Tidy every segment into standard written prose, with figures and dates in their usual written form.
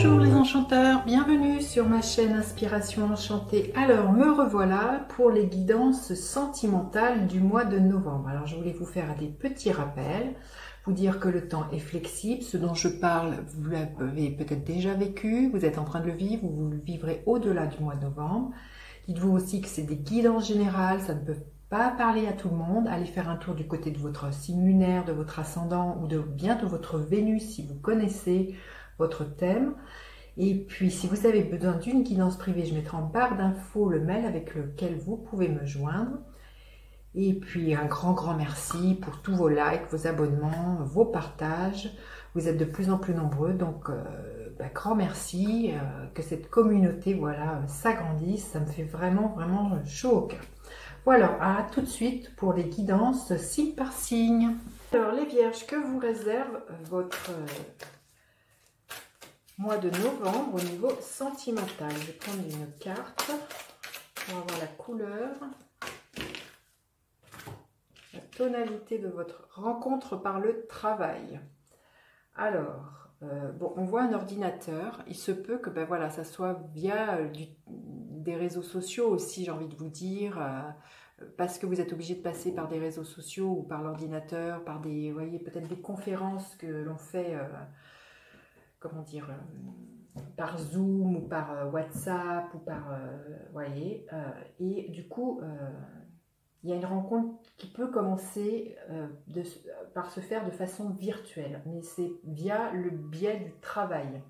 Bonjour les enchanteurs, bienvenue sur ma chaîne Inspiration Enchantée. Alors me revoilà pour les guidances sentimentales du mois de novembre. Alors je voulais vous faire des petits rappels, vous dire que le temps est flexible, ce dont je parle vous l'avez peut-être déjà vécu, vous êtes en train de le vivre ou vous le vivrez au-delà du mois de novembre. Dites-vous aussi que c'est des guidances générales, ça ne peut pas parler à tout le monde. Allez faire un tour du côté de votre signe lunaire, de votre ascendant ou bien de votre Vénus si vous connaissez votre thème. Et puis si vous avez besoin d'une guidance privée, je mettrai en barre d'infos le mail avec lequel vous pouvez me joindre. Et puis un grand merci pour tous vos likes, vos abonnements, vos partages. Vous êtes de plus en plus nombreux, donc grand merci, que cette communauté s'agrandisse, ça me fait vraiment chaud au cœur. Voilà, à tout de suite pour les guidances signe par signe. Alors les vierges, que vous réserve votre mois de novembre au niveau sentimental? Je vais prendre une carte pour avoir la couleur, la tonalité de votre rencontre par le travail. Alors, on voit un ordinateur. Il se peut que ça soit via des réseaux sociaux aussi, j'ai envie de vous dire, parce que vous êtes obligé de passer par des réseaux sociaux ou par l'ordinateur, par des, vous voyez, peut-être des conférences que l'on fait, comment dire, par Zoom ou par WhatsApp ou par, voyez, et du coup, il y a une rencontre qui peut commencer par se faire de façon virtuelle, mais c'est via le biais du travail.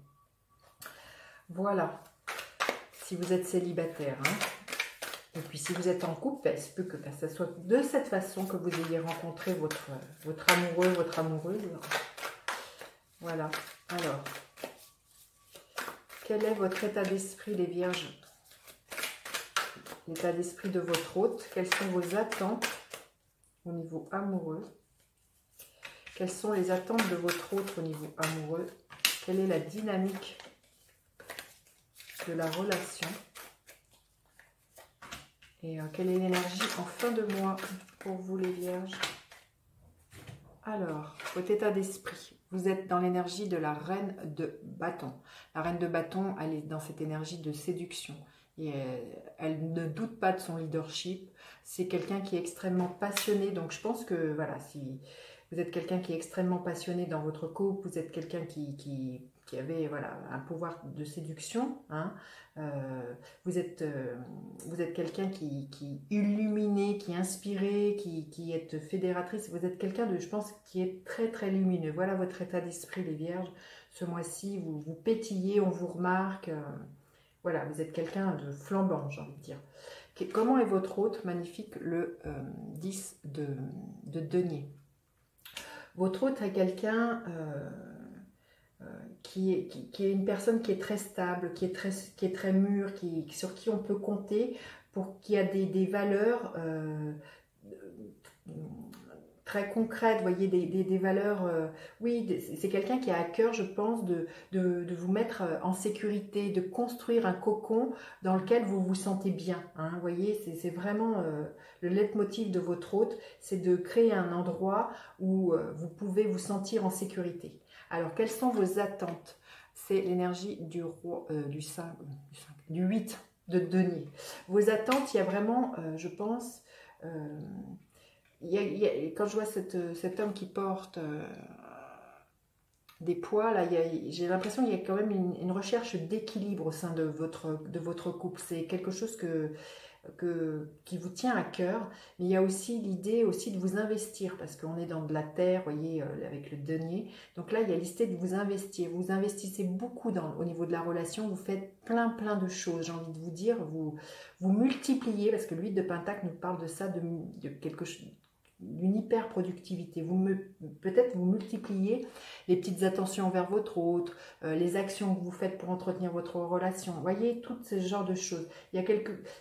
Voilà, si vous êtes célibataire. Et puis si vous êtes en couple, il se peut que ça soit de cette façon que vous ayez rencontré votre amoureux, votre amoureuse. Voilà, alors, quel est votre état d'esprit, les vierges? L'état d'esprit de votre hôte, quelles sont vos attentes au niveau amoureux? Quelles sont les attentes de votre hôte au niveau amoureux? Quelle est la dynamique de la relation? Et quelle est l'énergie en fin de mois pour vous les vierges? Alors, votre état d'esprit, vous êtes dans l'énergie de la reine de bâton. La reine de bâton, elle est dans cette énergie de séduction. Et elle ne doute pas de son leadership. C'est quelqu'un qui est extrêmement passionné. Donc je pense que voilà, si vous êtes quelqu'un qui est extrêmement passionné dans votre couple, vous êtes quelqu'un qui avait un pouvoir de séduction. Vous êtes quelqu'un qui est illuminé, qui est inspiré, qui est fédératrice. Vous êtes quelqu'un de, je pense, qui est très lumineux. Voilà votre état d'esprit, les vierges. Ce mois-ci, vous pétillez, on vous remarque. Voilà, vous êtes quelqu'un de flambant, j'ai envie de dire. Comment est votre hôte? Magnifique, le 10 de denier. Votre hôte est quelqu'un qui est une personne qui est très stable, qui est très mûre, sur qui on peut compter, qui a des valeurs très concrètes, vous voyez, des valeurs, oui, c'est quelqu'un qui a à cœur, je pense, de vous mettre en sécurité, de construire un cocon dans lequel vous vous sentez bien, vous voyez, c'est vraiment le leitmotiv de votre hôte, c'est de créer un endroit où vous pouvez vous sentir en sécurité. Alors, quelles sont vos attentes? C'est l'énergie du roi, du 8 de denier. Vos attentes, il y a vraiment, je pense, quand je vois cet homme qui porte des poids, là, j'ai l'impression qu'il y a quand même une recherche d'équilibre au sein de votre couple. C'est quelque chose qui vous tient à cœur, mais il y a aussi l'idée aussi de vous investir, parce qu'on est dans de la terre, vous voyez, avec le denier. Donc là, il y a l'idée de vous investir. Vous investissez beaucoup au niveau de la relation, vous faites plein de choses, j'ai envie de vous dire, vous multipliez, parce que l'huile de Pentacle nous parle de ça, de quelque chose, d'une hyper productivité. Peut-être vous multipliez les petites attentions envers votre hôte, les actions que vous faites pour entretenir votre relation. Vous voyez, tout ce genre de choses. Il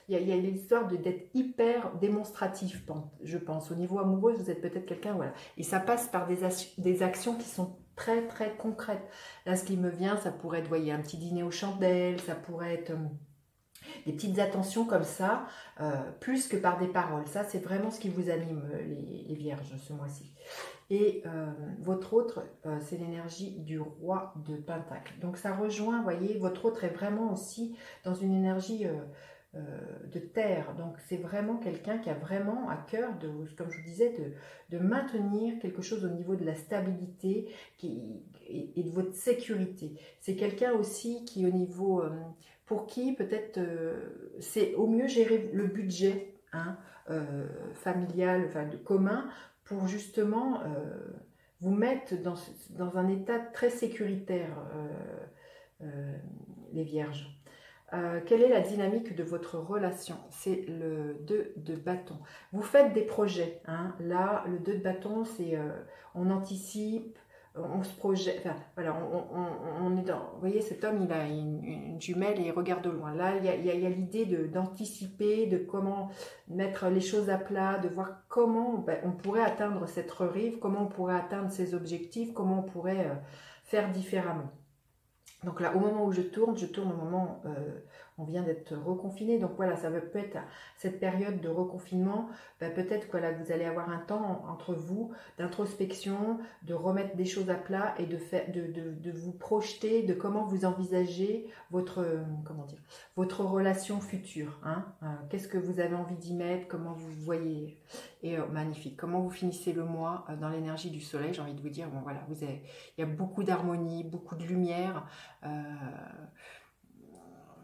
y a l'histoire d'être hyper démonstratif, je pense. Au niveau amoureux, vous êtes peut-être quelqu'un, voilà. Et ça passe par des actions qui sont très concrètes. Là, ce qui me vient, ça pourrait être, voyez, un petit dîner aux chandelles, ça pourrait être des petites attentions comme ça, plus que par des paroles. Ça, c'est vraiment ce qui vous anime, les vierges, ce mois-ci. Et votre autre, c'est l'énergie du roi de Pentacle. Donc ça rejoint, vous voyez, votre autre est vraiment aussi dans une énergie de terre. Donc c'est vraiment quelqu'un qui a vraiment à cœur, comme je vous disais, de maintenir quelque chose au niveau de la stabilité et de votre sécurité. C'est quelqu'un aussi qui au niveau, pour qui peut-être c'est au mieux gérer le budget hein, familial, enfin de commun, pour justement vous mettre dans un état très sécuritaire, les vierges. Quelle est la dynamique de votre relation? C'est le 2 de bâton. Vous faites des projets. Hein. Là, le 2 de bâton, c'est on anticipe, on se projette. Enfin, voilà, on est dans. Vous voyez, cet homme, il a une jumelle et il regarde de loin. Là, il y a l'idée d'anticiper, de comment mettre les choses à plat, de voir comment on pourrait atteindre cette rive, comment on pourrait atteindre ses objectifs, comment on pourrait faire différemment. Donc là, au moment où je tourne au moment on vient d'être reconfiné. Donc voilà, ça peut être cette période de reconfinement. Peut-être que là, vous allez avoir un temps entre vous d'introspection, de remettre des choses à plat et de vous projeter de comment vous envisagez votre, votre relation future. Hein. Qu'est-ce que vous avez envie d'y mettre, comment vous voyez. Et magnifique. Comment vous finissez le mois dans l'énergie du soleil. J'ai envie de vous dire, bon voilà, il y a beaucoup d'harmonie, beaucoup de lumière.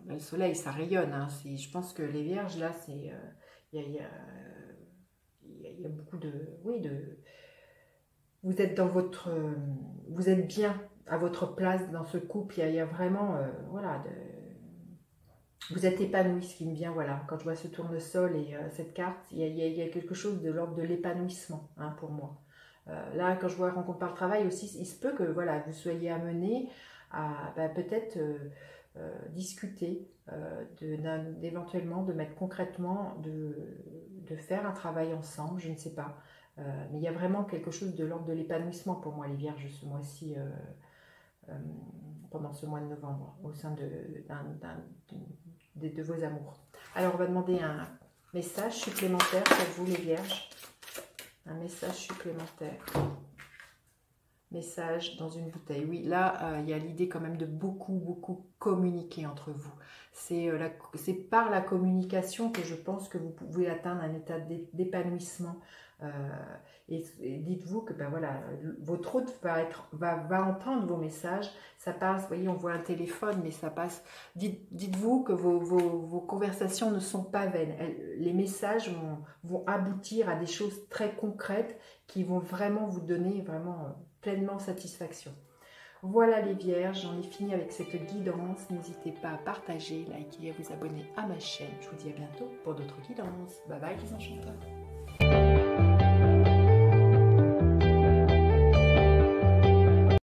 Le soleil, ça rayonne. Hein. Je pense que les vierges, là, c'est il y a beaucoup de... Oui, vous êtes dans votre... vous êtes bien à votre place dans ce couple. Il y a vraiment... voilà, vous êtes épanoui, ce qui me vient, voilà. Quand je vois ce tournesol et cette carte, il y a quelque chose de l'ordre de l'épanouissement hein, pour moi. Là, quand je vois rencontre par le travail aussi, il se peut que voilà, vous soyez amené à peut-être discuter, d'éventuellement de mettre concrètement, de faire un travail ensemble, je ne sais pas. Mais il y a vraiment quelque chose de l'ordre de l'épanouissement pour moi, les vierges, ce mois-ci, pendant ce mois de novembre, au sein de vos amours. Alors, on va demander un message supplémentaire pour vous, les vierges. Un message supplémentaire. Message dans une bouteille. Oui, là, il y a l'idée quand même de beaucoup communiquer entre vous. C'est par la communication que je pense que vous pouvez atteindre un état d'épanouissement. Et dites-vous que voilà, votre hôte va entendre vos messages. Ça passe, vous voyez, on voit un téléphone, mais ça passe. Dites-vous que vos conversations ne sont pas vaines. Les messages vont aboutir à des choses très concrètes qui vont vraiment vous donner pleinement satisfaction. Voilà les vierges, j'en ai fini avec cette guidance. N'hésitez pas à partager, liker et à vous abonner à ma chaîne. Je vous dis à bientôt pour d'autres guidances. Bye bye les enchanteurs.